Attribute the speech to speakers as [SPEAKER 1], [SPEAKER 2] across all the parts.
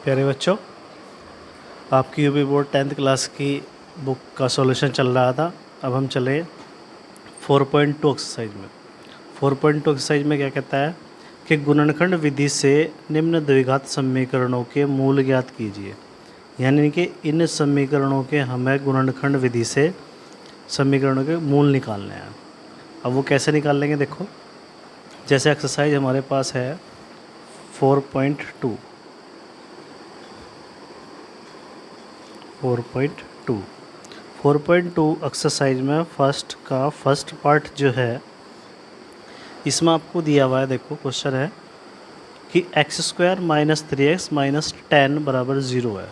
[SPEAKER 1] प्यारे बच्चों, आपकी यूपी बोर्ड 10th क्लास की बुक का सॉल्यूशन चल रहा था। अब हम चले 4.2 एक्सरसाइज में। 4.2 एक्सरसाइज में क्या कहता है कि गुणनखंड विधि से निम्न द्विघात समीकरणों के मूल ज्ञात कीजिए। यानी कि इन समीकरणों के हमें गुणनखंड विधि से समीकरणों के मूल निकालने हैं। अब वो कैसे निकाल लेंगे, देखो। जैसे एक्सरसाइज हमारे पास है 4.2 4.2 एक्सरसाइज में फर्स्ट पार्ट जो है, इसमें आपको दिया हुआ है, देखो क्वेश्चन है कि x² - 3x - 10 बराबर 0 है।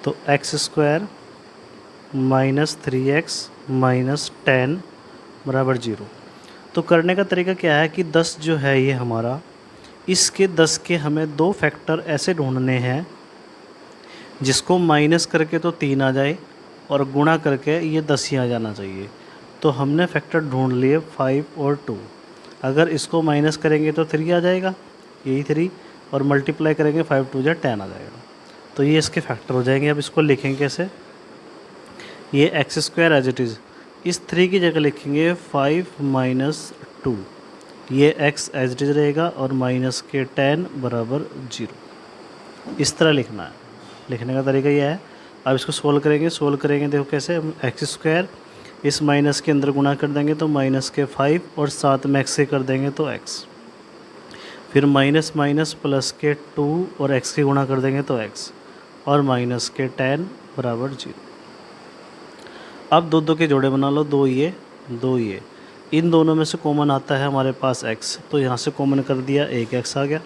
[SPEAKER 1] तो x² - 3x - 10 बराबर 0। तो करने का तरीका क्या है कि 10 जो है ये हमारा, इसके 10 के हमें दो फैक्टर ऐसे ढूंढने हैं जिसको माइनस करके तो 3 आ जाए और गुणा करके ये 10 ही आ जाना चाहिए। तो हमने फैक्टर ढूंढ लिए 5 और 2। अगर इसको माइनस करेंगे तो 3 आ जाएगा, यही 3, और मल्टीप्लाई करेंगे 5 2 जा 10 आ जाएगा। तो ये इसके फैक्टर हो जाएंगे। अब इसको लिखेंगे कैसे, ये x² एज इट इज़, इस 3 की जगह लिखेंगे 5 - 2, ये x एज इट इज़ रहेगा और माइनस के 10 बराबर 0। इस तरह लिखना है। लिखने का तरीका यह है। अब इसको सोल्व करेंगे देखो कैसे, हम x² इस माइनस के अंदर गुणा कर देंगे तो माइनस के 5 और साथ में x से कर देंगे तो x, फिर माइनस माइनस प्लस के 2 और x के गुणा कर देंगे तो x, और माइनस के 10 बराबर 0। अब दो के जोड़े बना लो, दो ये, इन दोनों में से कॉमन आता है हमारे पास x, तो यहाँ से कॉमन कर दिया, एक x आ गया।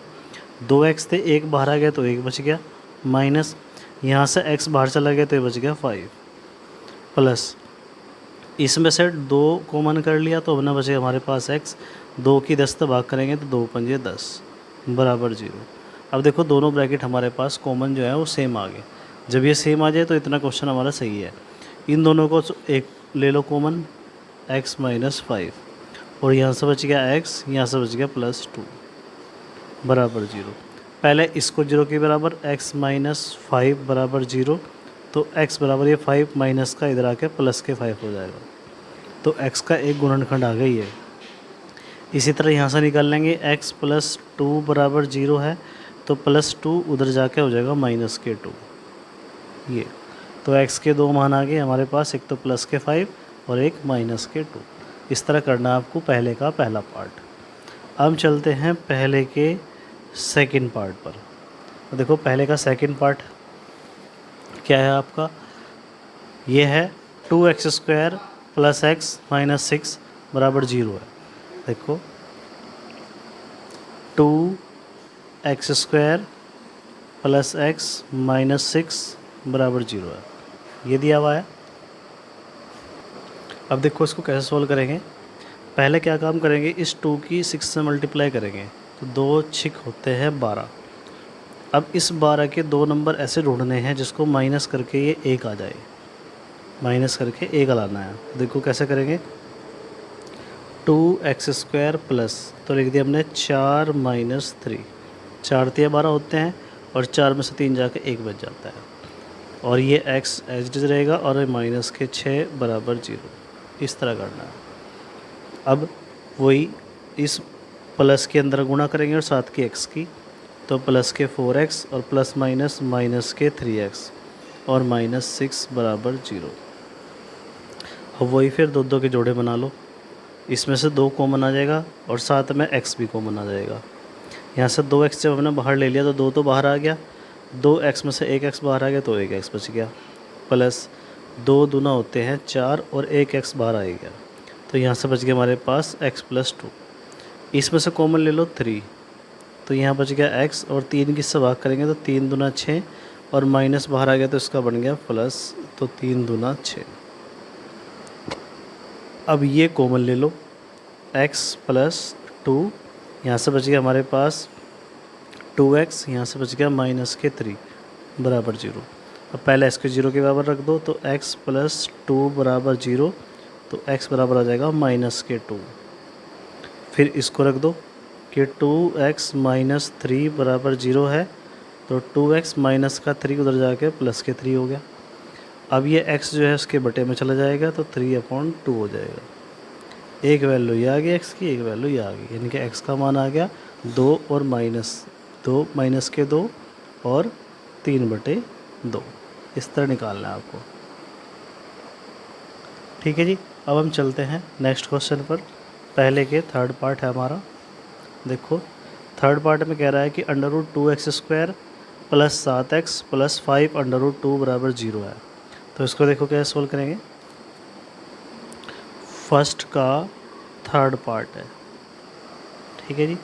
[SPEAKER 1] 2x थे, एक बाहर आ गया तो एक बच गया, माइनस यहाँ से x बाहर चला गया तो ये बच गया 5, प्लस इसमें से 2 कॉमन कर लिया तो अपना बचे हमारे पास x। 2 की 10 से भाग करेंगे तो 2 पंजे 10 बराबर 0। अब देखो दोनों ब्रैकेट हमारे पास कॉमन जो है वो सेम आ गए। जब ये सेम आ जाए तो इतना क्वेश्चन हमारा सही है। इन दोनों को एक ले लो कॉमन, x - 5, और यहाँ से बच गया x, यहाँ से बच गया +2 बराबर 0। पहले इसको 0 के बराबर, x - 5 बराबर 0, तो x बराबर ये 5 माइनस का इधर आके प्लस के 5 हो जाएगा। तो x का एक गुणनखंड आ गई है। इसी तरह यहाँ से निकाल लेंगे, x + 2 बराबर 0 है, तो +2 उधर जाके हो जाएगा माइनस के 2, ये। तो x के दो मान आ गए हमारे पास, एक तो प्लस के 5 और एक माइनस के 2। इस तरह करना है आपको पहले का पहला पार्ट। अब चलते हैं पहले के सेकंड पार्ट पर। तो देखो पहले का सेकंड पार्ट क्या है आपका, ये है 2x² + x - 6 बराबर 0 है। देखो 2x² + x - 6 बराबर 0 है, ये दिया हुआ है। अब देखो इसको कैसे सोल्व करेंगे। पहले क्या काम करेंगे, इस 2 की 6 से मल्टीप्लाई करेंगे तो 2 6 होते हैं 12। अब इस 12 के दो नंबर ऐसे ढूंढने हैं जिसको माइनस करके ये 1 आ जाए, माइनस करके 1 लाना है। देखो कैसे करेंगे, 2x² प्लस, तो लिख दिया हमने 4 - 3, 4 3 12 होते हैं और 4 में से 3 जाके 1 बच जाता है, और ये x एज इट इज़ रहेगा और माइनस के 6 बराबर 0। इस तरह करना है। अब वही इस प्लस के अंदर गुणा करेंगे और साथ की x की, तो प्लस के 4x और प्लस माइनस माइनस के 3x और -6 बराबर 0। अब वही फिर दो के जोड़े बना लो, इसमें से 2 कॉमन आ जाएगा और साथ में x भी कॉमन आ जाएगा। यहाँ से 2x जब हमने बाहर ले लिया तो 2 तो बाहर आ गया, 2x में से 1x बाहर आ गया तो 1x बच गया, प्लस 2 दूना होते हैं 4 और 1x बाहर आ गया, तो यहाँ से बच गया हमारे पास x + 2। इसमें से कॉमन ले लो 3, तो यहाँ बच गया x, और 3 की से भाग करेंगे तो 3 दूना 6, और माइनस बाहर आ गया तो इसका बन गया प्लस, तो 3 दूना 6। अब ये कॉमन ले लो, x + 2, यहाँ से बच गया हमारे पास 2x, यहाँ से बच गया -3 बराबर 0। अब पहले x को 0 के बराबर रख दो, तो x + 2 बराबर 0, तो x बराबर आ जाएगा -2। फिर इसको रख दो कि 2x - 3 बराबर 0 है, तो 2x माइनस का 3 उधर जाके प्लस के 3 हो गया। अब ये x जो है उसके बटे में चला जाएगा तो 3/2 हो जाएगा। एक वैल्यू ये आ गई x की, एक वैल्यू ये आ गई, यानी कि x का मान आ गया 2 और -2 माइनस के 2 और 3/2। इस तरह निकालना है आपको। ठीक है जी। अब हम चलते हैं नेक्स्ट क्वेश्चन पर। पहले के थर्ड पार्ट है हमारा। देखो थर्ड पार्ट में कह रहा है कि √2x² + 7x + 5 √2 = 0 है। तो इसको देखो कैसे सोल्व करेंगे। फर्स्ट का थर्ड पार्ट है, ठीक है जी।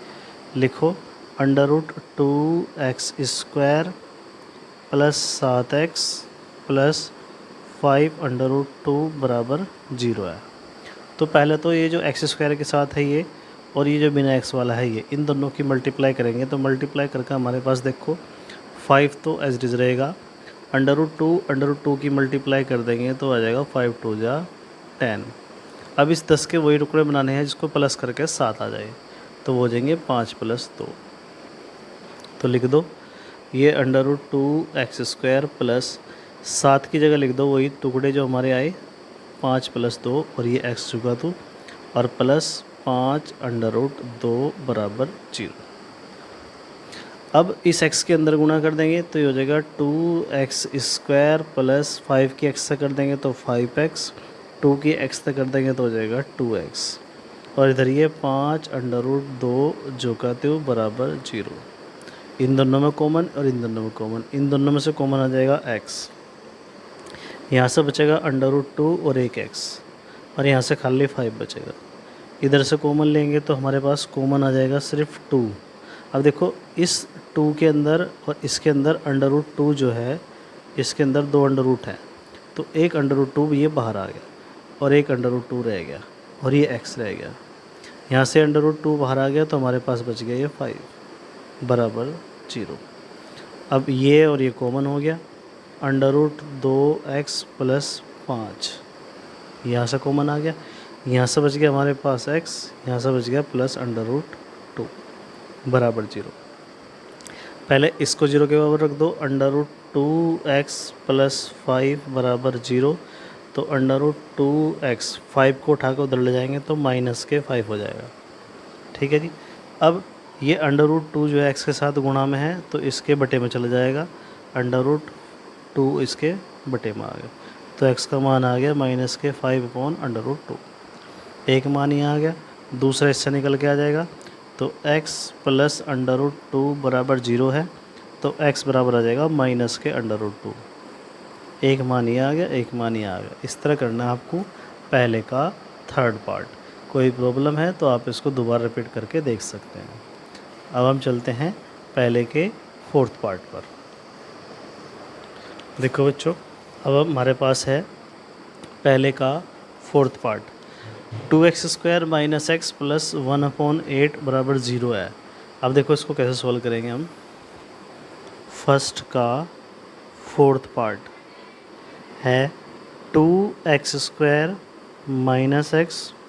[SPEAKER 1] लिखो √2x² + 7x + 5 √2 = 0 है। तो पहले तो ये जो x² के साथ है ये, और ये जो बिना x वाला है ये, इन दोनों की मल्टीप्लाई करेंगे। तो मल्टीप्लाई करके हमारे पास देखो 5 तो एज इट इज़ रहेगा, √2 की मल्टीप्लाई कर देंगे तो आ जाएगा 5 × 2 = 10। अब इस 10 के वही टुकड़े बनाने हैं जिसको प्लस करके 7 आ जाए, तो वो हो जाएंगे 5 + 2। तो लिख दो ये √2x² + 7 की जगह लिख दो वही टुकड़े जो हमारे आए 5 + 2, और ये x चुका तो, और प्लस 5 √2 = 0। अब इस x के अंदर गुणा कर देंगे तो ये हो जाएगा 2x² + 5 की x से कर देंगे तो 5x, 2 की x से कर देंगे तो हो जाएगा 2x, और इधर ये 5 √2 जो का त्यो बराबर 0। इन दोनों में कॉमन और इन दोनों में कॉमन, इन दोनों में से कॉमन आ जाएगा x। यहाँ से बचेगा √2 और एक x, और यहाँ से खाली 5 बचेगा। इधर से कॉमन लेंगे तो हमारे पास कॉमन आ जाएगा सिर्फ 2। अब देखो इस 2 के अंदर और इसके अंदर √2 जो है, इसके अंदर 2 अंडर हैं, तो एक √2 ये बाहर आ गया और एक √2 रह गया, और ये x रह गया। यहाँ से √2 बाहर आ गया तो हमारे पास बच गया ये 5 = 0। अब ये और ये कॉमन हो गया, √2x + 5 यहाँ से कॉमन आ गया, यहाँ से बच गया हमारे पास x, यहाँ से बच गया प्लस √2 बराबर 0। पहले इसको 0 के बराबर रख दो, √2x + 5 = 0। तो √2x 5 को उठा कर उधर ले जाएंगे तो -5 हो जाएगा। ठीक है जी। अब ये √2 जो है x के साथ गुणा में है तो इसके बटे में चला जाएगा, √2 इसके बटे में आ गया, तो x का मान आ गया -5/√2। एक मान यहाँ आ गया, दूसरा इससे निकल के आ जाएगा, तो x + √2 = 0 है, तो x बराबर आ जाएगा -√2। एक मान ये आ गया, एक मान ये आ गया। इस तरह करना है आपको पहले का थर्ड पार्ट। कोई प्रॉब्लम है तो आप इसको दोबारा रिपीट करके देख सकते हैं। अब हम चलते हैं पहले के फोर्थ पार्ट पर। देखो बच्चों, अब हमारे पास है पहले का फोर्थ पार्ट। 2x² - x + 1/8 = 0 है। अब देखो इसको कैसे सॉल्व करेंगे हम। फर्स्ट का फोर्थ पार्ट है 2x² - x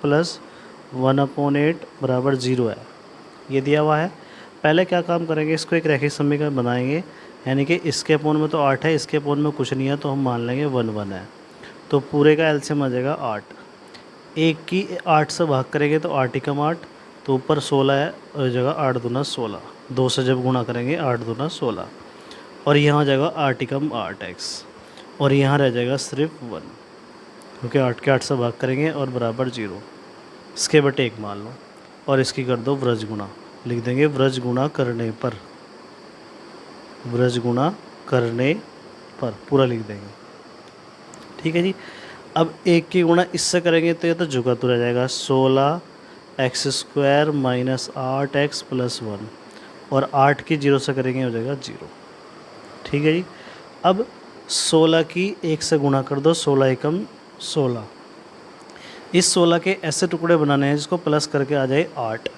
[SPEAKER 1] + 1/8 = 0 है, ये दिया हुआ है। पहले क्या काम करेंगे, इसको एक रैखिक समीकरण बनाएंगे, यानी कि इसके अपोन में तो 8 है, इसके अपोन में कुछ नहीं है, तो हम मान लेंगे 1 1 है, तो पूरे का एलसीएम आ जाएगा 8। एक की 8 से भाग करेंगे तो 8 × 8, तो ऊपर 16 है और जगह 8 दूना 16, 2 से जब गुणा करेंगे 8 दूना 16, और यहाँ आ जाएगा 8 × 8x, और यहाँ रह जाएगा सिर्फ 1, क्योंकि 8 के 8 से भाग करेंगे और बराबर 0। इसके बटे 1 मान लो और इसकी कर दो व्रज गुणा, लिख देंगे व्रज गुणा करने पर, व्रज गुणा करने पर पूरा लिख देंगे। ठीक है जी। अब एक की गुणा इससे करेंगे तो ये तो जुगा तो रह जाएगा 16x² - 8x + 1, और 8 की 0 से करेंगे हो जाएगा 0। ठीक है जी। अब 16 की 1 से गुणा कर दो, 16 एकम 16। इस 16 के ऐसे टुकड़े बनाने हैं जिसको प्लस करके आ जाए 8,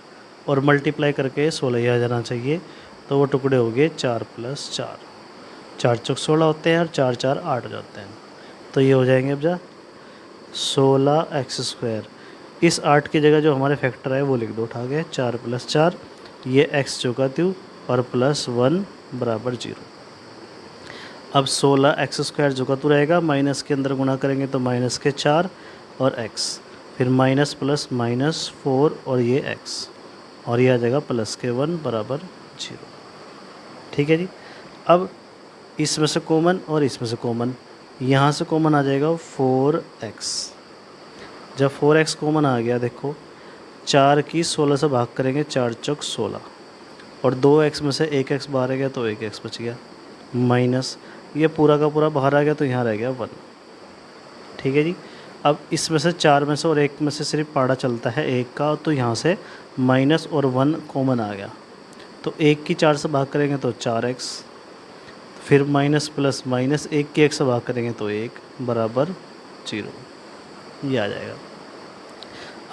[SPEAKER 1] और मल्टीप्लाई करके 16 ही आ जाना चाहिए, तो वो टुकड़े हो गए 4 + 4, 4 × 16 होते हैं और 4 × 4 8 हो जाते हैं, तो ये हो जाएंगे अब जा 16x²। इस 8 की जगह जो हमारे फैक्टर है वो लिख दो उठा के, 4 + 4, ये x जो का त्यू और +1 बराबर 0। अब 16x² जो का तो रहेगा, माइनस के अंदर गुणा करेंगे तो माइनस के 4 और x, फिर माइनस प्लस माइनस 4 और ये x, और ये आ जाएगा प्लस के 1 बराबर 0। ठीक है जी। अब इसमें से कॉमन और इसमें से कॉमन, यहाँ से कॉमन आ जाएगा 4x। जब 4x कॉमन आ गया, देखो 4 की 16 से भाग करेंगे, 4 चौक 16, और 2x में से 1x बाहर आ गया तो 1x बच गया, माइनस ये पूरा का पूरा बाहर आ गया तो यहाँ रह गया 1। ठीक है जी। अब इसमें से 4 में से और 1 में से सिर्फ पाड़ा चलता है 1 का, तो यहाँ से माइनस और 1 कॉमन आ गया, तो 1 की 4 से भाग करेंगे तो 4x, फिर माइनस प्लस माइनस 1 की 1 से भाग करेंगे तो 1 बराबर 0, ये आ जाएगा।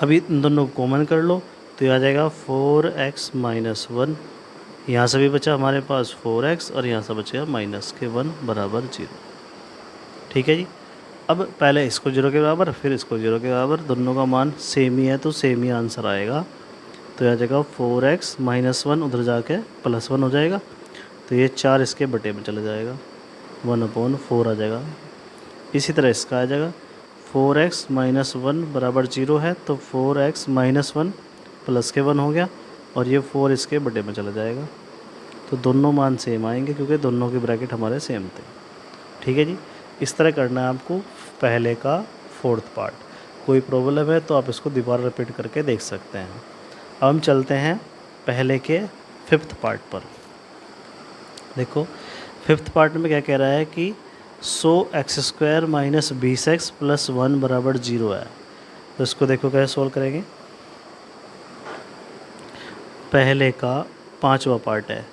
[SPEAKER 1] अभी इन दोनों को कॉमन कर लो तो ये आ जाएगा 4x माइनस 1, यहाँ से भी बचा हमारे पास 4x और यहाँ से बचेगा माइनस के 1 बराबर 0। ठीक है जी। अब पहले इसको 0 के बराबर, फिर इसको 0 के बराबर, दोनों का मान सेम ही है तो सेम ही आंसर आएगा। तो आ जाएगा 4x माइनस 1, उधर जाके प्लस 1 हो जाएगा, तो ये 4 इसके बटे में चला जाएगा, 1/4 आ जाएगा। इसी तरह इसका आ जाएगा 4x माइनस 1 बराबर 0 है, तो 4x माइनस 1 प्लस के 1 हो गया, और ये 4 इसके बटे में चला जाएगा। तो दोनों मान सेम आएंगे क्योंकि दोनों के ब्रैकेट हमारे सेम थे। ठीक है जी। इस तरह करना है आपको पहले का 4th पार्ट। कोई प्रॉब्लम है तो आप इसको दोबारा रिपीट करके देख सकते हैं। अब हम चलते हैं पहले के 5th पार्ट पर। देखो 5th पार्ट में क्या कह रहा है कि 100x² माइनस 20x प्लस 1 बराबर 0 है। तो इसको देखो कैसे सोल्व करेंगे। पहले का 5वां पार्ट है,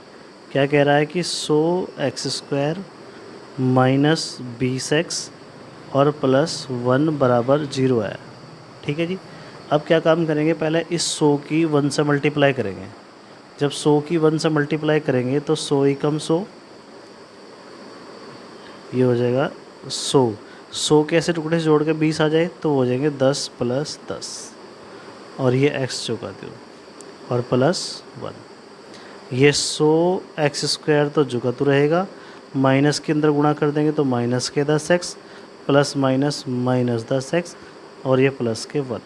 [SPEAKER 1] क्या कह रहा है कि 100x² माइनस 20x और प्लस 1 बराबर 0 है। ठीक है जी। अब क्या काम करेंगे, पहले इस 100 की 1 से मल्टीप्लाई करेंगे। जब 100 की 1 से मल्टीप्लाई करेंगे तो 100 ही कम 100, ये हो जाएगा 100 के ऐसे टुकड़े से जोड़ के 20 आ जाए तो हो जाएंगे 10 प्लस 10, और ये x चुका दो और प्लस 1। ये 100x² तो जुका तो रहेगा, माइनस के अंदर गुणा कर देंगे तो माइनस के 10x plus minus minus 10x, और ये प्लस के 1।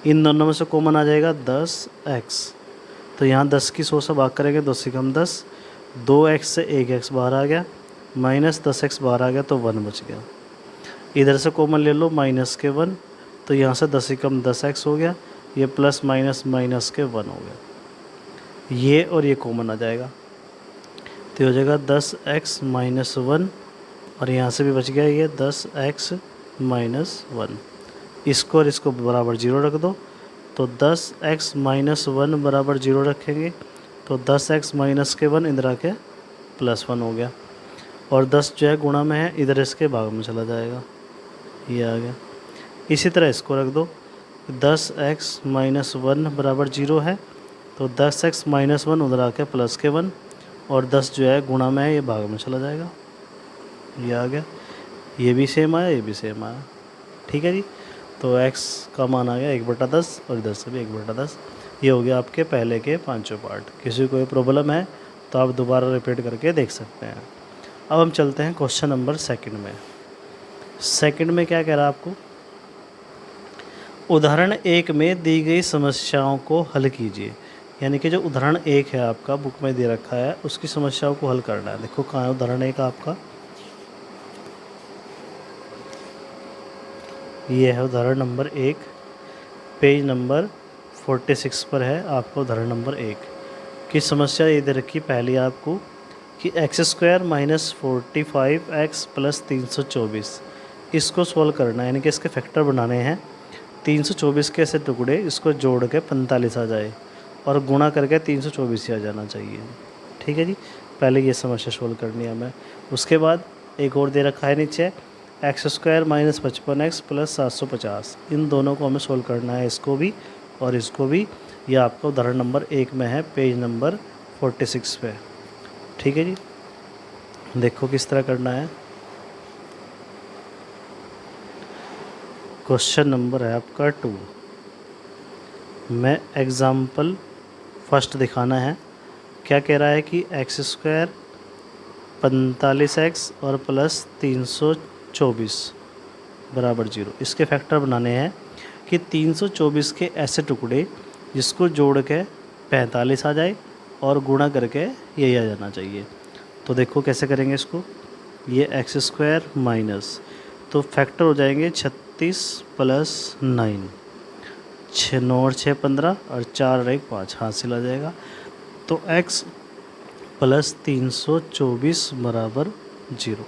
[SPEAKER 1] इन दोनों में से कॉमन आ जाएगा 10x, तो यहाँ 10 की 100 से भाग करेंगे 2 से कम 10, 2x से 1x बाहर आ गया, माइनस 10x बाहर आ गया तो 1 बच गया। इधर से कॉमन ले लो माइनस के 1, तो यहाँ से 10 से कम 10x हो गया, ये प्लस माइनस माइनस के 1 हो गया, ये और ये कॉमन आ जाएगा, तो हो जाएगा 10x माइनस 1, और यहाँ से भी बच गया ये 10x माइनस 1। इसको और इसको बराबर 0 रख दो, तो 10x माइनस 1 बराबर 0 रखेंगे, तो 10x माइनस के 1 इधर आके प्लस 1 हो गया, और 10 जो है गुणा में है, इधर इसके भाग में चला जाएगा, ये आ गया। इसी तरह इसको रख दो, 10x माइनस 1 बराबर 0 है, तो 10x माइनस 1 उधर आके प्लस के 1, और 10 जो है गुणा में है, ये भाग में चला जाएगा, ये आ गया। ये भी सेम आया, ये भी सेम आया। ठीक है जी। तो x का मान आ गया 1/10, और इधर से भी 1/10। ये हो गया आपके पहले के 5 पार्ट। किसी को कोई प्रॉब्लम है तो आप दोबारा रिपीट करके देख सकते हैं। अब हम चलते हैं क्वेश्चन नंबर 2 में। सेकंड में क्या कह रहा है आपको, उदाहरण 1 में दी गई समस्याओं को हल कीजिए। यानी कि जो उदाहरण 1 है आपका बुक में दे रखा है, उसकी समस्याओं को हल करना है। देखो कहाँ है उदाहरण 1 आपका, ये है उदाहरण नंबर 1, पेज नंबर 46 पर है आपका उदाहरण नंबर 1 की समस्या। ये दे रखी पहली आपको कि x² माइनस 45x प्लस 324, इसको सॉल्व करना है, यानी कि इसके फैक्टर बनाने हैं। 324 के ऐसे टुकड़े, इसको जोड़ के 45 आ जाए, और गुणा करके 324 ही आ जाना चाहिए। ठीक है जी। पहले ये समस्या सॉल्व करनी है हमें। उसके बाद एक और दे रखा है नीचे, x² माइनस 55x प्लस 750, इन दोनों को हमें सॉल्व करना है, इसको भी और इसको भी। यह आपका उदाहरण नंबर 1 में है, पेज नंबर 46 पे। ठीक है जी। देखो किस तरह करना है। क्वेश्चन नंबर है आपका 2 में एग्ज़ाम्पल फर्स्ट दिखाना है, क्या कह रहा है कि एक्स स्क्वायर 45x और प्लस 324 बराबर 0। इसके फैक्टर बनाने हैं कि 324 के ऐसे टुकड़े जिसको जोड़ के 45 आ जाए और गुणा करके यही आ जाना चाहिए। तो देखो कैसे करेंगे इसको, ये एक्स स्क्वायर माइनस, तो फैक्टर हो जाएंगे 36 प्लस 9, 6 9 और 6 15 और 4 और 1 5, हासिल आ जाएगा। तो x प्लस 324 बराबर 0।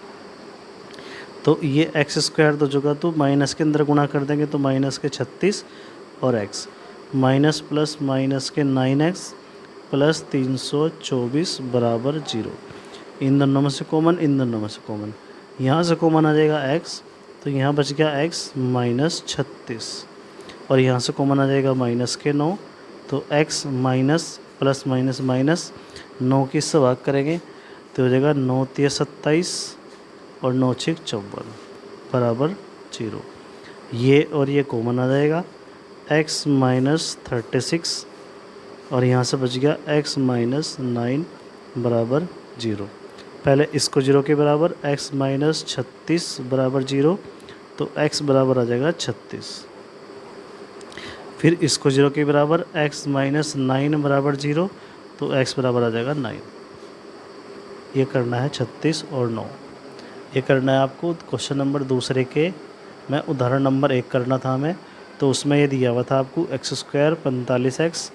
[SPEAKER 1] तो ये एक्स स्क्वायर तो चुका, तो माइनस के अंदर गुणा कर देंगे तो माइनस के 36 और x माइनस प्लस माइनस के 9x प्लस 324 बराबर 0। इन दोनों में से कॉमन, इन दोनों में से कॉमन, यहाँ से कॉमन आ जाएगा x, तो यहाँ बच गया x माइनस 36 और यहाँ से कॉमन आ जाएगा माइनस के 9, तो x minus plus minus minus 9 की इससे भाग करेंगे तो हो जाएगा 9 3 27 और 9 6 54 बराबर 0। ये और ये कॉमन आ जाएगा, x माइनस 36 और यहाँ से बच गया x माइनस 9 बराबर 0। पहले इसको 0 के बराबर, x माइनस 36 बराबर 0, तो x बराबर आ जाएगा 36। फिर इसको 0 के बराबर, x माइनस 9 बराबर 0, तो x बराबर आ जाएगा 9। ये करना है 36 और 9। ये करना है आपको क्वेश्चन नंबर दूसरे के, मैं उदाहरण नंबर 1 करना था हमें, तो उसमें ये दिया हुआ था आपको एक्स स्क्वायर 45x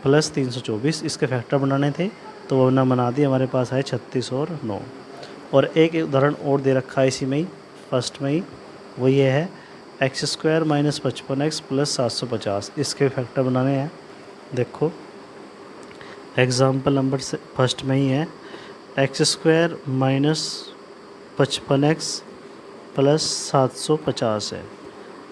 [SPEAKER 1] प्लस 324, इसके फैक्टर बनाने थे तो वो ना बना दिए, हमारे पास आए 36 और 9। और एक उदाहरण और दे रखा है इसी में ही, फर्स्ट में ही, वो ये है x square minus 55x plus 750, इसके फैक्टर बनाने हैं। देखो एग्ज़ाम्पल नंबर से फर्स्ट में ही है, x square minus 55x plus 750 है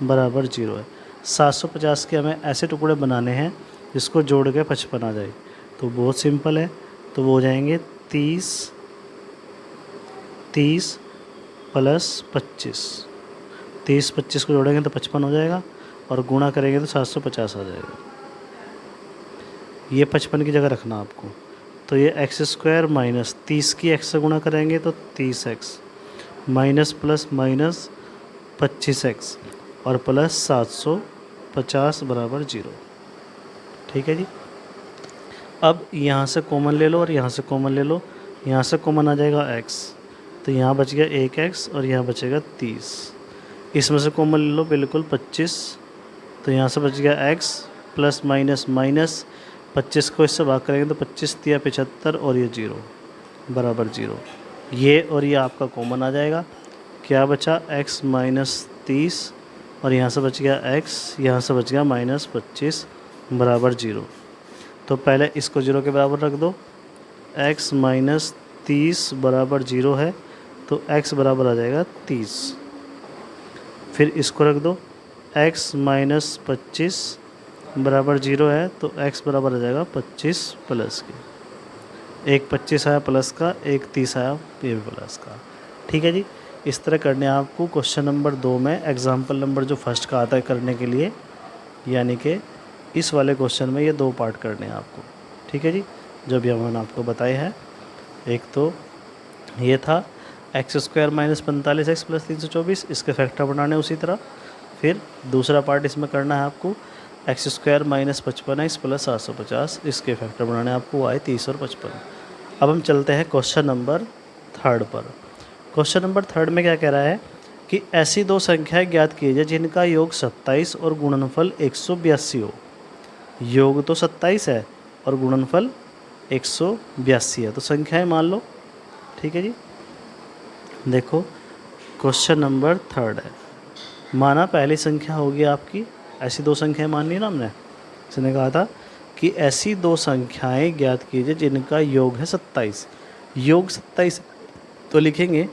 [SPEAKER 1] बराबर 0 है। 750 के हमें ऐसे टुकड़े बनाने हैं जिसको जोड़ के 55 आ जाए, तो बहुत सिंपल है, तो वो हो जाएंगे 30 प्लस 25, 30 25 को जोड़ेंगे तो 55 हो जाएगा और गुणा करेंगे तो 750 आ जाएगा। ये 55 की जगह रखना आपको, तो ये एक्स स्क्वायर माइनस 30 की x से गुणा करेंगे तो 30x minus plus minus 25x और प्लस 750 बराबर 0। ठीक है जी। अब यहाँ से कॉमन ले लो और यहाँ से कॉमन ले लो, यहाँ से कॉमन आ जाएगा x, तो यहाँ बच गया 1x और यहाँ बचेगा 30। इसमें से कॉमन ले लो बिल्कुल 25, तो यहाँ से बच गया x प्लस माइनस माइनस 25 को इससे भाग करेंगे तो 25 दिया 75 और ये 0 बराबर 0। ये और ये आपका कॉमन आ जाएगा, क्या बचा x माइनस 30 और यहाँ से बच गया x, यहाँ से बच गया माइनस 25 बराबर 0। तो पहले इसको 0 के बराबर रख दो, x माइनस 30 बराबर 0 है तो x बराबर आ जाएगा 30। फिर इसको रख दो, x माइनस 25 बराबर 0 है तो x बराबर आ जाएगा 25 प्लस के, एक 25 आया प्लस का, एक 30 आया ये भी प्लस का। ठीक है जी। इस तरह करने आपको क्वेश्चन नंबर 2 में एग्जाम्पल नंबर जो फर्स्ट का आता है करने के लिए, यानी कि इस वाले क्वेश्चन में ये 2 पार्ट करने हैं आपको। ठीक है जी, जो भी हमने आपको बताए हैं। एक तो ये था x square minus 45x plus 324, इसके फैक्टर बनाने उसी तरह। फिर दूसरा पार्ट इसमें करना है आपको x square minus 55x plus 750, इसके फैक्टर बनाने आपको आए 30 और 55। अब हम चलते हैं क्वेश्चन नंबर 3 पर। क्वेश्चन नंबर 3 में क्या कह रहा है कि ऐसी 2 संख्याएं ज्ञात कीजिए जिनका योग 27 और गुणनफल 182 हो। योग तो 27 है और गुणनफल 182 है, तो संख्याएं मान लो। ठीक है जी। देखो क्वेश्चन नंबर 3 है, माना पहली संख्या होगी आपकी, ऐसी 2 संख्याएं माननी ना हमने, इसने कहा था कि ऐसी 2 संख्याएं ज्ञात कीजिए जिनका योग है 27। योग 27 तो लिखेंगे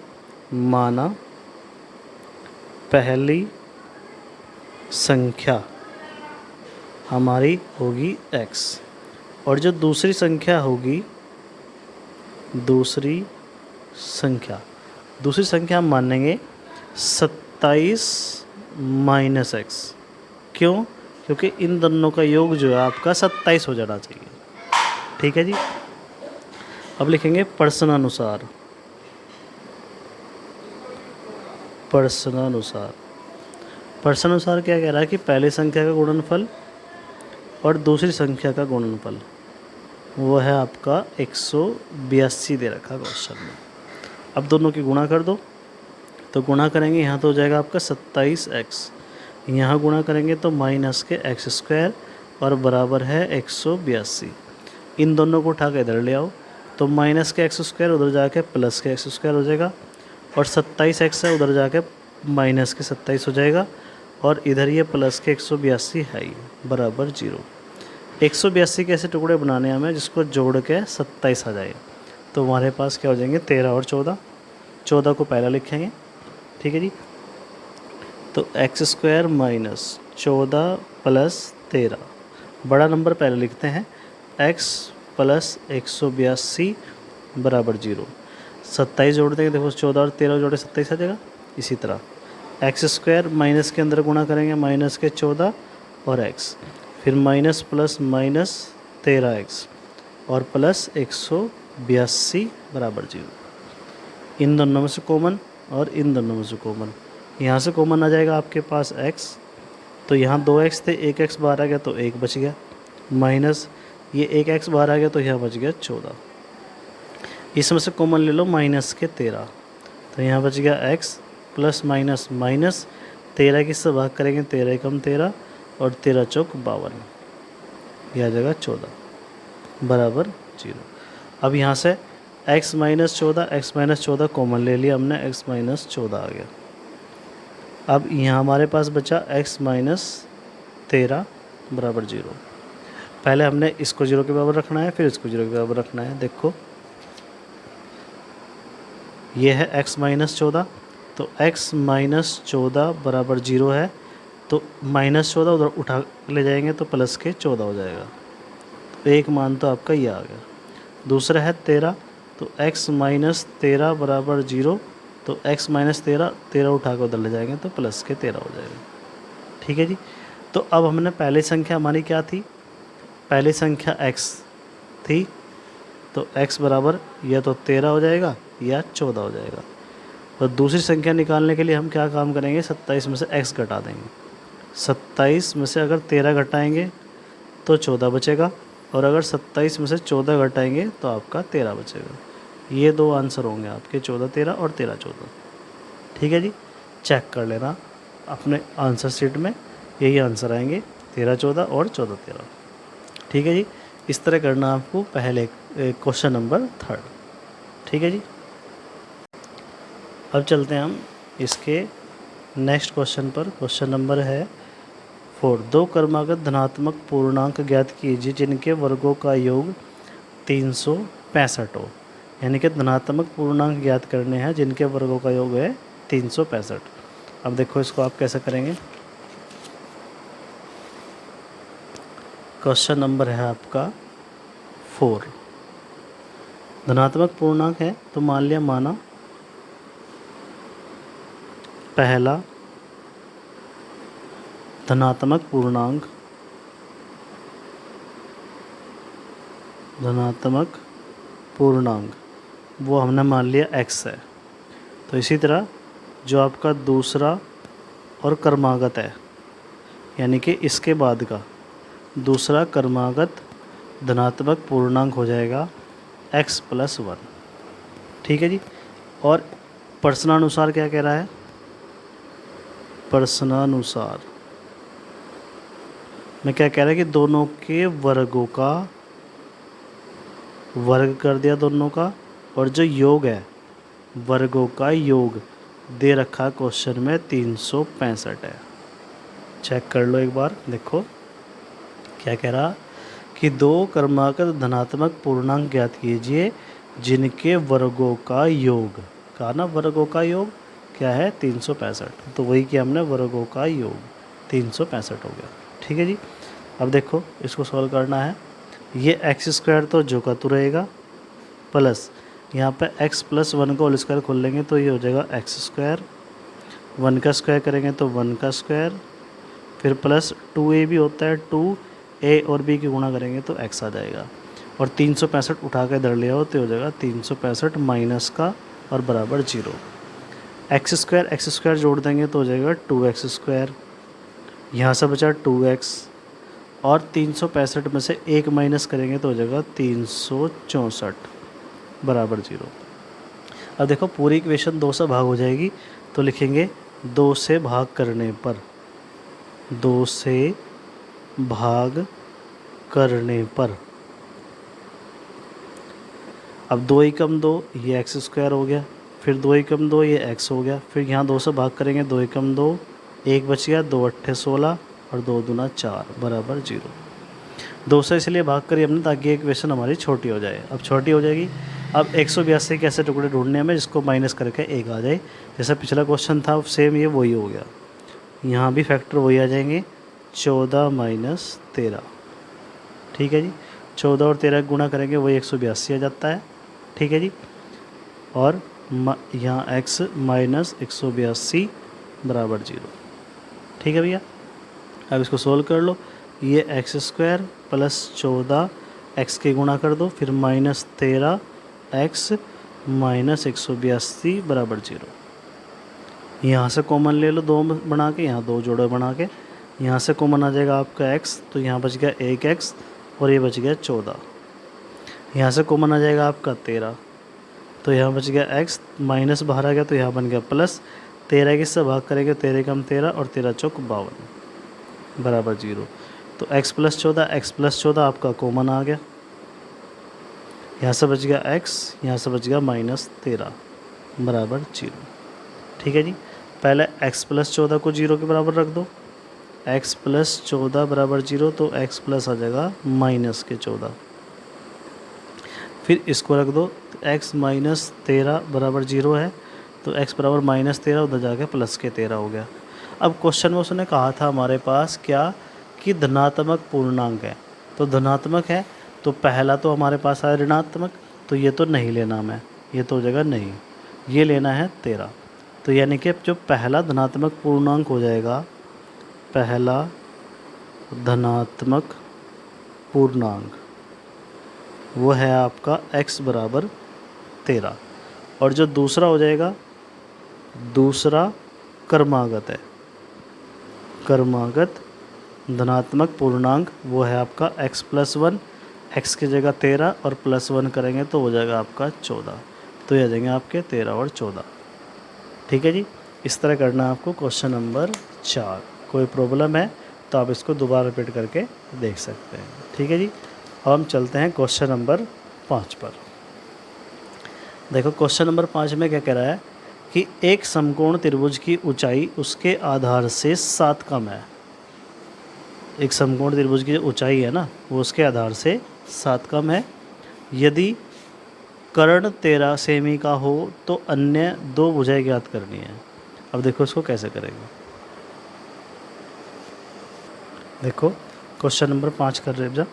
[SPEAKER 1] माना पहली संख्या हमारी होगी x और जो दूसरी संख्या होगी, दूसरी संख्या हम मानेंगे 27 माइनस x। क्यों? क्योंकि इन दोनों का योग जो है आपका 27 हो जाना चाहिए। ठीक है जी। अब लिखेंगे प्रश्नानुसार। प्रश्नानुसार प्रश्नानुसार क्या कह रहा है कि पहली संख्या का गुणनफल और दूसरी संख्या का गुणनफल वो है आपका 182 दे रखा क्वेश्चन में। अब दोनों की गुणा कर दो, तो गुणा करेंगे यहाँ तो हो जाएगा आपका 27x, यहाँ गुणा करेंगे तो माइनस के x² और बराबर है 182। इन दोनों को उठा के इधर ले आओ तो माइनस के x² उधर जाके प्लस के x² हो जाएगा और 27x है उधर जाके माइनस के 27 हो जाएगा और इधर ये प्लस के 182 है ही बराबर 0। 182 के ऐसे टुकड़े बनाने हैं हमें जिसको जोड़ के 27 आ जाए, तो हमारे पास क्या हो जाएंगे 13 और 14। 14 को पहला लिखेंगे, ठीक है जी। तो x² माइनस 14 प्लस 13, बड़ा नंबर पहले लिखते हैं, x प्लस 182 बराबर 0। 27 जोड़ देंगे, देखो 14 और 13 जोड़े 27 आ जाएगा। इसी तरह x² माइनस के अंदर गुणा करेंगे माइनस के 14 और x, फिर माइनस प्लस माइनस 13x और प्लस 182 बराबर 0। इन दोनों में से कॉमन और इन दोनों में से कॉमन, यहाँ से कॉमन आ जाएगा आपके पास x, तो यहाँ 2x थे, 1x बाहर आ गया तो 1 बच गया, माइनस ये 1x बाहर आ गया तो यहाँ बच गया 14। इसमें से कॉमन ले लो माइनस के 13, तो यहाँ बच गया x प्लस माइनस माइनस 13 किससे भाग करेंगे 13 कम 13 और 13 चौक 52, यह आ जाएगा 14 बराबर 0। अब यहाँ से x माइनस 14 कॉमन ले लिया हमने, x माइनस 14 आ गया। अब यहाँ हमारे पास बचा x माइनस 13 बराबर 0। पहले हमने इसको 0 के बराबर रखना है, फिर इसको 0 के बराबर रखना है। देखो ये है x माइनस 14, तो x माइनस 14 बराबर 0 है, तो माइनस 14 उधर उठा ले जाएंगे तो प्लस के 14 हो जाएगा, तो एक मान तो आपका ये आ गया। दूसरा है 13, तो x माइनस 13 बराबर 0, तो x माइनस 13 उठा कर उधर ले जाएंगे तो प्लस के 13 हो जाएगा, ठीक है जी। तो अब हमने पहली संख्या हमारी क्या थी, पहली संख्या x थी, तो x बराबर या तो 13 हो जाएगा या 14 हो जाएगा। और दूसरी संख्या निकालने के लिए हम क्या काम करेंगे, 27 में से x घटा देंगे। 27 में से अगर 13 घटाएंगे तो 14 बचेगा, और अगर 27 में से 14 घटाएंगे तो आपका 13 बचेगा। ये दो आंसर होंगे आपके, 14 13 और 13 14, ठीक है जी। चेक कर लेना अपने आंसर शीट में, यही आंसर आएंगे 13 14 और 14 13, ठीक है जी। इस तरह करना आपको पहले क्वेश्चन नंबर 3, ठीक है जी। अब चलते हैं हम इसके नेक्स्ट क्वेश्चन पर। क्वेश्चन नंबर है 4, 2 क्रमागत धनात्मक पूर्णांक ज्ञात कीजिए जिनके वर्गों का योग 365 हो। यानी कि धनात्मक पूर्णांक ज्ञात करने हैं जिनके वर्गों का योग है 365। अब देखो इसको आप कैसे करेंगे। क्वेश्चन नंबर है आपका 4, धनात्मक पूर्णांक है, तो मान लिया माना पहला धनात्मक पूर्णांक वो हमने मान लिया x है। तो इसी तरह जो आपका दूसरा और क्रमागत है, यानी कि इसके बाद का दूसरा क्रमागत धनात्मक पूर्णांक हो जाएगा x + 1, ठीक है जी। और प्रश्नानुसार क्या कह रहा है, प्रश्नानुसार में क्या कह रहा है कि दोनों के वर्गों का वर्ग कर दिया दोनों का, और जो योग है वर्गों का योग दे रखा क्वेश्चन में 365 है। चेक कर लो एक बार, देखो क्या कह रहा कि 2 क्रमागत धनात्मक पूर्णांक ज्ञात कीजिए जिनके वर्गों का योग, कहा ना वर्गों का योग क्या है 365, तो वही कि हमने वर्गों का योग 365 हो गया, ठीक है जी। अब देखो इसको सॉल्व करना है, ये x² तो जो का तू रहेगा, प्लस यहाँ पे x + 1 को होल स्क्वायर खोल लेंगे तो ये हो जाएगा x², 1 का स्क्वायर करेंगे तो 1 का स्क्वायर, फिर प्लस 2a भी होता है, 2a और b की गुणा करेंगे तो x आ जाएगा। और 365 उठा के इधर ले आओ तो हो जाएगा 365 माइनस का और बराबर 0। एक्स स्क्वायर जोड़ देंगे तो हो जाएगा 2x²। यहाँ से बचा 2x और 365 में से 1 माइनस करेंगे तो हो जाएगा 364 बराबर 0। अब देखो पूरी इक्वेशन 2 से भाग हो जाएगी तो लिखेंगे 2 से भाग करने पर, 2 से भाग करने पर। अब 2 एकम 2 ये x² हो गया, फिर 2 एकम 2 ये x हो गया, फिर यहाँ 2 से भाग करेंगे 2 एकम 2, 1 बच गया, 2 अट्ठे 16 और 2 दूना 4 बराबर 0। 2 से इसलिए भाग करी हमने ताकि ये इक्वेशन हमारी छोटी हो जाए। अब छोटी हो जाएगी। अब 182 के ऐसे टुकड़े ढूंढने हमें जिसको माइनस करके 1 आ जाए। जैसा पिछला क्वेश्चन था सेम ये वही हो गया, यहाँ भी फैक्टर वही आ जाएंगे 14 माइनस 13। ठीक है जी, 14 और 13 गुणा करेंगे वही 182 आ जाता है। ठीक है जी, और यहाँ x माइनस 182 बराबर 0। ठीक है भैया, अब इसको सोल्व कर लो। ये x² प्लस 14 x के गुणा कर दो, फिर माइनस 13 x माइनस 182 बराबर 0। यहाँ से कॉमन ले लो 2 बना के, यहाँ 2 जोड़े बना के, यहाँ से कॉमन आ जाएगा आपका x, तो यहाँ बच गया 1x और ये बच गया 14। यहाँ से कॉमन आ जाएगा आपका 13, तो यहाँ बच गया x, माइनस बाहर आ गया तो यहाँ बन गया प्लस। 13 किससे भाग करेंगे, 13 कम 13 और 13 चौक 52 बराबर 0। तो x प्लस 14 आपका कॉमन आ गया, यहाँ से बच गया x, यहाँ से बच गया माइनस 13 बराबर 0। ठीक है जी, पहले x प्लस 14 को 0 के बराबर रख दो, x प्लस 14 बराबर 0, तो x प्लस आ जाएगा माइनस के 14। फिर इसको रख दो, तो x माइनस 13 बराबर 0 है, तो x बराबर माइनस 13 उधर जाके प्लस के 13 हो गया। अब क्वेश्चन में उसने कहा था हमारे पास क्या कि धनात्मक पूर्णांक है, तो धनात्मक है तो पहला तो हमारे पास आया ऋणात्मक, तो ये तो नहीं लेना हमें, ये तो हो जाएगा नहीं, ये लेना है 13। तो यानी कि जो पहला धनात्मक पूर्णांक हो जाएगा, पहला धनात्मक पूर्णांक वो है आपका x बराबर 13, और जो दूसरा हो जाएगा, दूसरा क्रमागत है, क्रमागत धनात्मक पूर्णांक वो है आपका x प्लस 1, x की जगह 13 और प्लस 1 करेंगे तो हो जाएगा आपका 14, तो ये आ जाएंगे आपके 13 और 14। ठीक है जी, इस तरह करना है आपको क्वेश्चन नंबर 4। कोई प्रॉब्लम है तो आप इसको दोबारा रिपीट करके देख सकते हैं। ठीक है जी, अब हम चलते हैं क्वेश्चन नंबर 5 पर। देखो क्वेश्चन नंबर 5 में क्या कह रहा है कि एक समकोण त्रिभुज की ऊंचाई उसके आधार से 7 कम है। एक समकोण त्रिभुज की जो ऊंचाई है ना वो उसके आधार से 7 कम है। यदि कर्ण 13 सेमी का हो तो अन्य 2 भुजाएं ज्ञात करनी है। अब देखो इसको कैसे करेंगे। देखो क्वेश्चन नंबर 5 कर रहे हैं,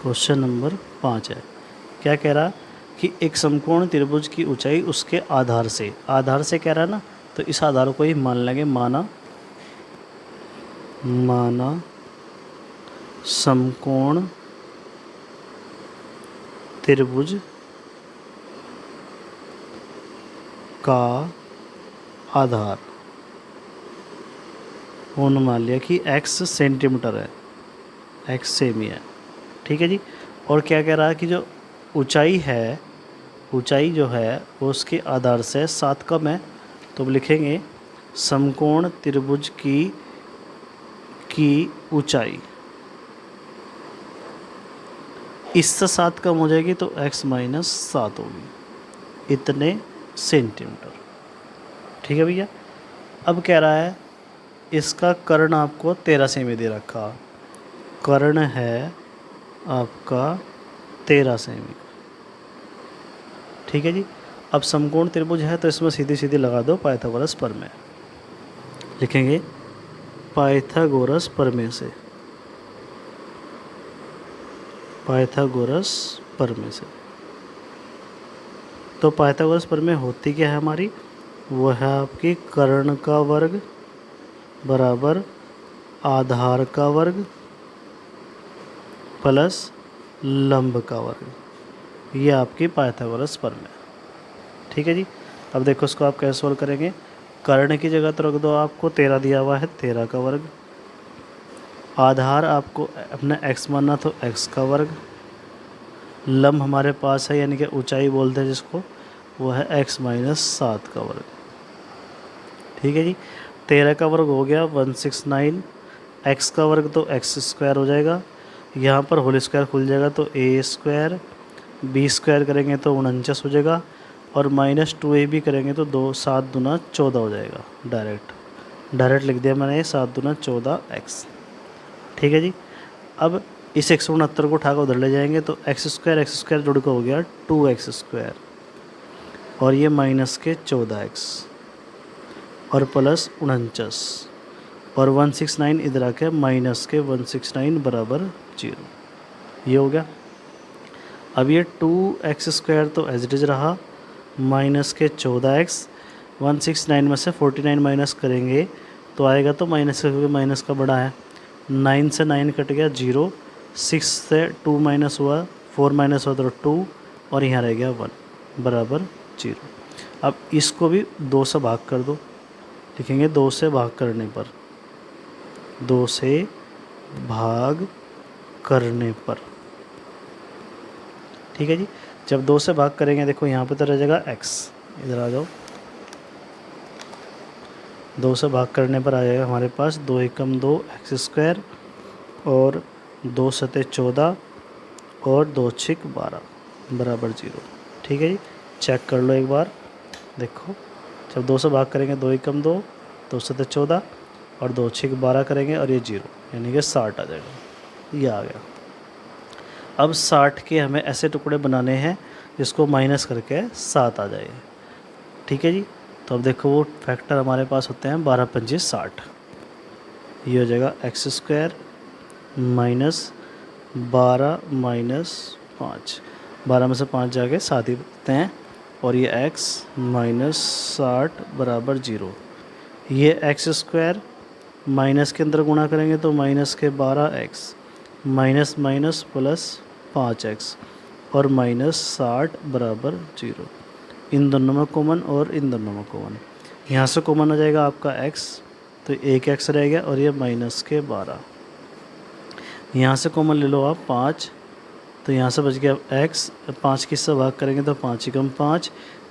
[SPEAKER 1] क्वेश्चन नंबर 5 है। क्या कह रहा कि एक समकोण त्रिभुज की ऊंचाई उसके आधार से, आधार से कह रहा है ना, तो इस आधार को ही मान लेंगे, माना समकोण त्रिभुज का आधार, उन्होंने मान लिया कि x सेंटीमीटर है, x सेमी है। ठीक है जी, और क्या कह रहा है कि जो ऊंचाई है, ऊंचाई जो है वो उसके आधार से 7 कम है, तो लिखेंगे समकोण त्रिभुज की ऊंचाई इससे 7 कम हो जाएगी तो x माइनस 7 होगी, इतने सेंटीमीटर। ठीक है भैया, अब कह रहा है इसका कर्ण आपको 13 सेमी दे रखा, कर्ण है आपका 13 सेमी। ठीक है जी, अब समकोण त्रिभुज है तो इसमें सीधी सीधी लगा दो पाइथागोरस प्रमेय, लिखेंगे पाइथागोरस प्रमेय से, पाइथागोरस प्रमेय से। तो पाइथागोरस प्रमेय होती क्या है हमारी, वो है आपकी कर्ण का वर्ग बराबर आधार का वर्ग प्लस लंब का वर्ग। ये आपकी पाइथागोरस प्रमेय। ठीक है जी। अब देखो इसको आप कैसे सोल्व करेंगे। कर्ण की जगह तो रख दो, आपको 13 दिया हुआ है, 13 का वर्ग। आधार आपको अपना x मानना तो x का वर्ग। लंब हमारे पास है यानी कि ऊंचाई बोलते हैं जिसको, वो है x माइनस 7 का वर्ग। ठीक है जी। 13 का वर्ग हो गया 169, x का वर्ग तो x स्क्वायर हो जाएगा, यहाँ पर होल स्क्वायर खुल जाएगा तो a स्क्वायर, b स्क्वायर करेंगे तो 49 हो जाएगा, और -2ab करेंगे तो 7 दूना 14 हो जाएगा। डायरेक्ट लिख दिया मैंने, 7 दूना 14x। ठीक है जी। अब इस 169 को उठाकर उधर ले जाएंगे तो x स्क्वायर जुड़ कर हो गया 2x स्क्वायर, और ये माइनस के 14x और प्लस 49, और 169 इधर आके माइनस के 169 बराबर 0। ये हो गया। अब ये 2x स्क्वायर तो एज इट इज़ रहा, माइनस के 14x, 169 में से 49 माइनस करेंगे तो आएगा तो माइनस का, क्योंकि माइनस का बड़ा है। 9 से 9 कट गया 0, 6 से 2 माइनस हुआ, 4 माइनस हुआ तो 2, और यहाँ रह गया 1 बराबर 0। अब इसको भी 2 से भाग कर दो, लिखेंगे 2 से भाग करने पर, 2 से भाग करने पर। ठीक है जी। जब 2 से भाग करेंगे देखो यहाँ पे तो रह जाएगा x, इधर आ जाओ, 2 से भाग करने पर आ जाएगा हमारे पास 2 एकम 2 x स्क्वायर, और 2 सते 14 और 2 छिक 12 बराबर 0। ठीक है जी। चेक कर लो एक बार, देखो जब 2 से भाग करेंगे 2 एकम 2, 2 सते 14 और 2 छिक 12 करेंगे, और ये 0 यानी कि 60 आ जाएगा। ये आ गया। अब 60 के हमें ऐसे टुकड़े बनाने हैं जिसको माइनस करके 7 आ जाए। ठीक है जी। तो अब देखो वो फैक्टर हमारे पास होते हैं 12 पंजे 60। ये हो जाएगा x स्क्वायर माइनस 12 माइनस 5, 12 में से 5 जाके 7 ही बचते हैं, और ये x माइनस 60 बराबर 0। ये x स्क्वायर माइनस के अंदर गुणा करेंगे तो माइनस के 12x, minus minus plus 5x, और माइनस 60 बराबर 0। इन दोनों में कॉमन और इन दोनों में कॉमन, यहाँ से कॉमन हो जाएगा आपका x, तो एक x रह गया, और ये माइनस के 12। यहाँ से कॉमन ले लो आप 5, तो यहाँ से बच गया x, 5 किससे भाग करेंगे तो 5 एकम 5,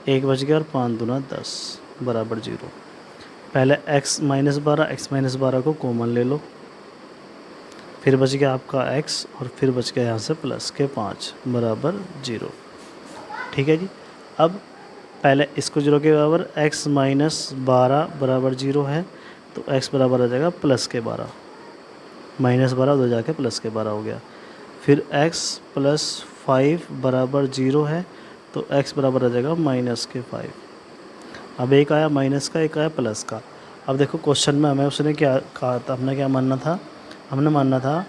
[SPEAKER 1] 1 बच गया, और 5 दूना 10 बराबर 0। पहले x माइनस 12 को कॉमन ले लो, फिर बच गया आपका x, और फिर बच गया यहाँ से प्लस के 5 बराबर 0। ठीक है जी। अब पहले इसको 0 के बराबर, x माइनस 12 बराबर 0 है, तो x बराबर आ जाएगा प्लस के 12, माइनस 12 उधर जाके प्लस के 12 हो गया। फिर x प्लस 5 बराबर 0 है, तो x बराबर आ जाएगा माइनस के 5। अब एक आया माइनस का, एक आया प्लस का। अब देखो क्वेश्चन में हमें उसने क्या कहा था, हमने क्या मानना था, हमने मानना था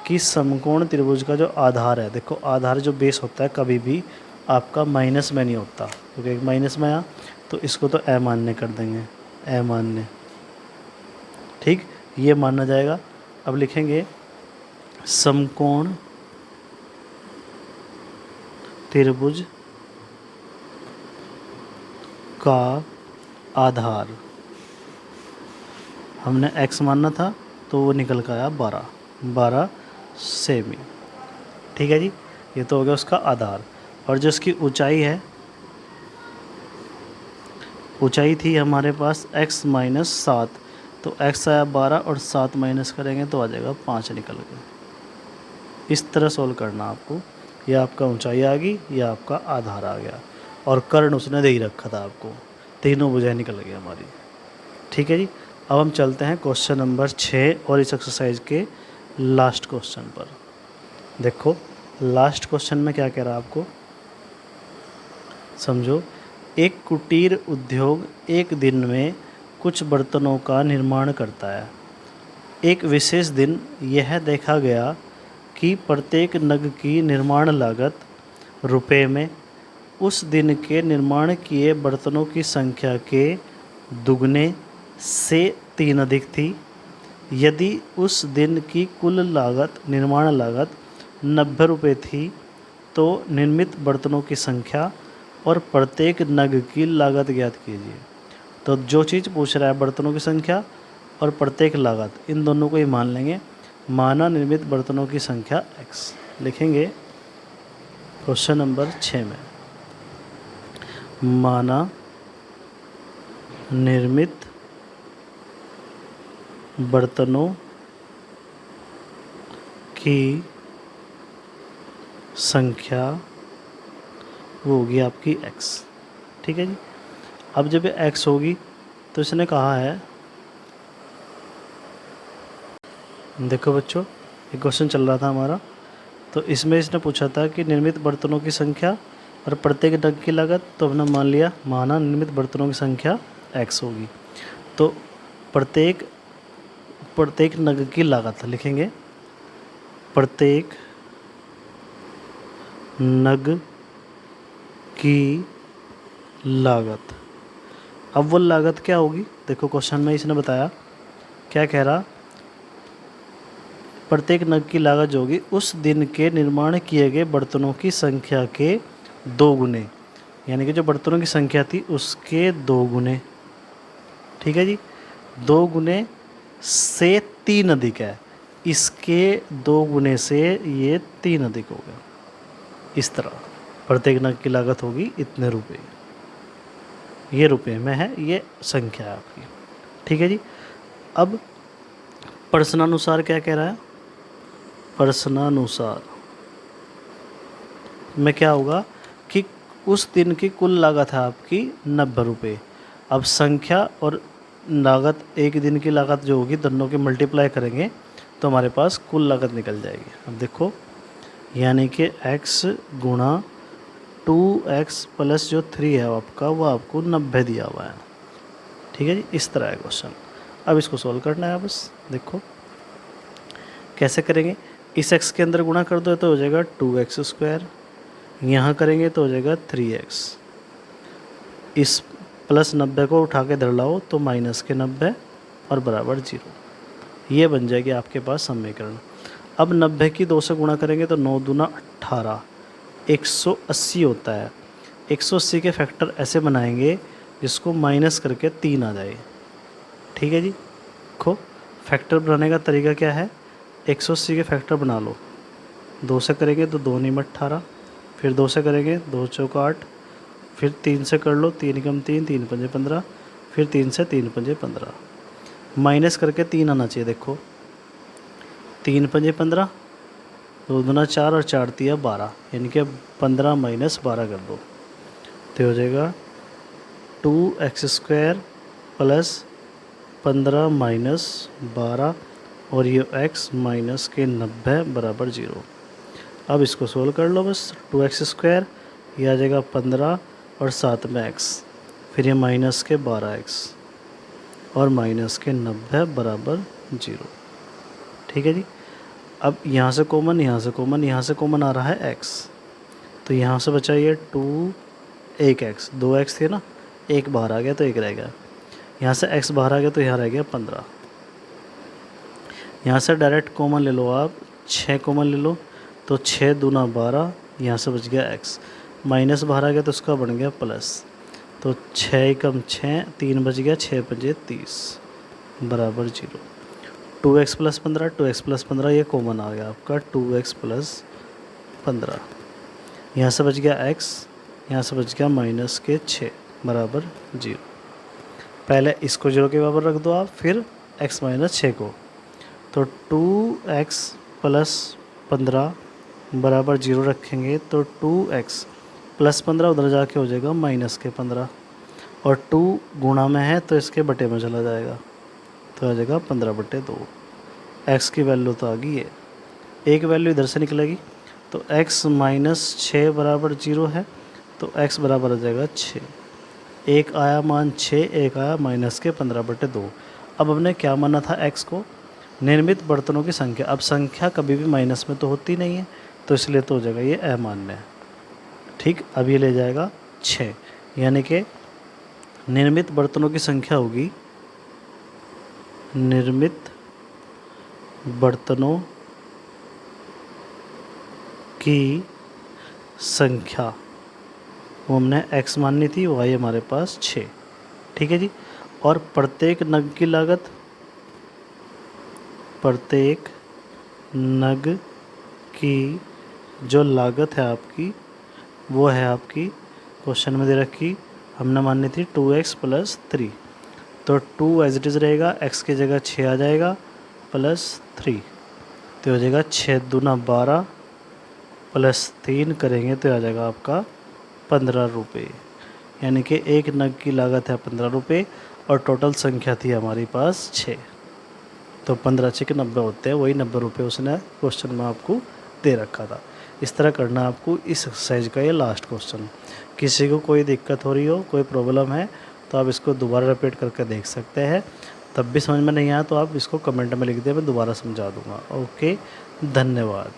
[SPEAKER 1] कि समकोण त्रिभुज का जो आधार है, देखो आधार जो बेस होता है कभी भी आपका माइनस में नहीं होता, क्योंकि एक माइनस में आया तो इसको तो अमान्य कर देंगे, अमान्य। ठीक, ये माना जाएगा। अब लिखेंगे समकोण त्रिभुज का आधार, हमने x मानना था तो वो निकल कर आया 12 सेमी। ठीक है जी। ये तो हो गया उसका आधार। और जो इसकी ऊंचाई है, ऊंचाई थी हमारे पास x माइनस 7, तो x आया 12 और 7 माइनस करेंगे तो आ जाएगा 5 निकल के। इस तरह सोल्व करना आपको। यह आपका ऊंचाई आ गई, यह आपका आधार आ गया, और कर्ण उसने दे ही रखा था आपको। तीनों भुजाएं निकल गई हमारी। ठीक है जी। अब हम चलते हैं क्वेश्चन नंबर 6 और इस एक्सरसाइज के लास्ट क्वेश्चन पर। देखो लास्ट क्वेश्चन में क्या कह रहा है आपको, समझो। एक कुटीर उद्योग एक दिन में कुछ बर्तनों का निर्माण करता है। एक विशेष दिन यह देखा गया कि प्रत्येक नग की निर्माण लागत रुपए में उस दिन के निर्माण किए बर्तनों की संख्या के दुगने से 3 अधिक थी। यदि उस दिन की कुल लागत, निर्माण लागत 90 रुपये थी तो निर्मित बर्तनों की संख्या और प्रत्येक नग की लागत ज्ञात कीजिए। तो जो चीज़ पूछ रहा है बर्तनों की संख्या और प्रत्येक लागत, इन दोनों को ही मान लेंगे। माना निर्मित बर्तनों की संख्या x लिखेंगे क्वेश्चन नंबर 6 में। माना निर्मित बर्तनों की संख्या वो होगी आपकी x। ठीक है जी। अब जब ये x होगी तो इसने कहा है, देखो बच्चों एक क्वेश्चन चल रहा था हमारा, तो इसमें इसने पूछा था कि निर्मित बर्तनों की संख्या और प्रत्येक नग की लागत। तो हमने मान लिया माना निर्मित बर्तनों की संख्या x होगी, तो प्रत्येक नग की लागत लिखेंगे, प्रत्येक नग की लागत। अब वो लागत क्या होगी, देखो क्वेश्चन में इसने बताया, क्या कह रहा, प्रत्येक नग की लागत जो होगी उस दिन के निर्माण किए गए बर्तनों की संख्या के 2 गुने, यानी कि जो बर्तनों की संख्या थी उसके 2 गुने। ठीक है जी, 2 गुने से 3 अधिक है, इसके 2 गुने से ये 3 अधिक हो गया। इस तरह प्रत्येक नग की लागत होगी इतने रुपए, ये रुपए में है, ये संख्या है आपकी। ठीक है जी। अब प्रश्नानुसार क्या कह रहा है, प्रश्नानुसार में क्या होगा कि उस दिन की कुल लागत है आपकी 90 रुपये। अब संख्या और लागत, एक दिन की लागत जो होगी दोनों की मल्टीप्लाई करेंगे तो हमारे पास कुल लागत निकल जाएगी। अब देखो यानी कि x गुणा 2x प्लस जो 3 है आपका वो आपको 90 दिया हुआ है। ठीक है जी, इस तरह है क्वेश्चन। अब इसको सॉल्व करना है, बस देखो कैसे करेंगे। इस x के अंदर गुणा कर दो तो हो जाएगा 2x², यहाँ करेंगे तो हो जाएगा 3x, इस प्लस 90 को उठा के इधर लाओ तो माइनस के 90 और बराबर 0, ये बन जाएगी आपके पास समीकरण। अब 90 की 2 से गुणा करेंगे तो 9 दूना 18, 180 होता है। 180 के फैक्टर ऐसे बनाएंगे जिसको माइनस करके 3 आ जाए। ठीक है जी, देखो फैक्टर बनाने का तरीका क्या है, 180 के फैक्टर बना लो, 2 से करेंगे तो 2 × 18, फिर 2 से करेंगे 2 चौका 8, फिर 3 से कर लो 3 × 3 3 × 5 15, फिर 3 से 3 × 5 15, माइनस करके 3 आना चाहिए। देखो 3 × 5 15, 2 दूना 4 और 4 तिया 12, यानी कि 15 माइनस 12 कर दो तो हो जाएगा 2x² प्लस 15 माइनस 12 और ये x माइनस के 90 बराबर 0। अब इसको सोल्व कर लो बस, 2x², ये आ जाएगा 15 और 7 में x, फिर ये माइनस के 12x और माइनस के 90 बराबर 0। ठीक है जी। अब यहाँ से कॉमन, यहाँ से कॉमन, यहाँ से कॉमन आ रहा है x, तो यहाँ से बचा ये 1x, 2x थे ना, 1 बाहर आ गया तो 1 रह गया, यहाँ से x बाहर आ गया तो यहाँ रह गया 15। यहाँ से डायरेक्ट कॉमन ले लो आप, 6 कॉमन ले लो तो 6 दूना 12, यहाँ से बच गया x, माइनस बाहर आ गया तो उसका बन गया प्लस, तो 6 कम 6, 3 बच गया, 6 5 30 बराबर 0। 2x प्लस 15, 2x प्लस 15 ये कॉमन आ गया आपका 2x प्लस 15, यहाँ से बच गया x, यहाँ से बच गया माइनस के 6 बराबर 0। पहले इसको 0 के बराबर रख दो आप, फिर x माइनस 6 को, तो 2x प्लस 15 बराबर 0 रखेंगे तो 2x प्लस 15 उधर जाके हो जाएगा माइनस के 15, और 2 गुणा में है तो इसके बटे में चला जाएगा तो आ जाएगा 15/2। x की वैल्यू तो आ गई है, एक वैल्यू इधर से निकलेगी तो x माइनस 6 बराबर 0 है, तो x बराबर आ जाएगा 6, एक आया मान 6, एक आया माइनस के 15/2। अब हमने क्या माना था x को, निर्मित बर्तनों की संख्या। अब संख्या कभी भी माइनस में तो होती नहीं है तो इसलिए तो हो जाएगा ये अमान्य है। ठीक, अब ये ले जाएगा 6, यानी कि निर्मित बर्तनों की संख्या होगी, निर्मित बर्तनों की संख्या, वो हमने x माननी थी, y हमारे पास 6, ठीक है जी। और प्रत्येक नग की लागत, प्रत्येक नग की जो लागत है आपकी वो है आपकी क्वेश्चन में दे रखी, हमने माननी थी 2x + 3, तो 2 एज इट इज़ रहेगा, x की जगह 6 आ जाएगा +3, तो हो जाएगा 6 दूना 12 +3 करेंगे तो आ जाएगा आपका 15 रुपये, यानी कि एक नग की लागत है 15 रुपये और टोटल संख्या थी हमारी पास 6, तो 15 6 के 90 होते हैं, वही 90 रुपये उसने क्वेश्चन में आपको दे रखा था। इस तरह करना आपको इस एक्सरसाइज का ये लास्ट क्वेश्चन। किसी को कोई दिक्कत हो रही हो, कोई प्रॉब्लम है, तो आप इसको दोबारा रिपीट करके देख सकते हैं। तब भी समझ में नहीं आया तो आप इसको कमेंट में लिख दें, मैं दोबारा समझा दूँगा। ओके, धन्यवाद।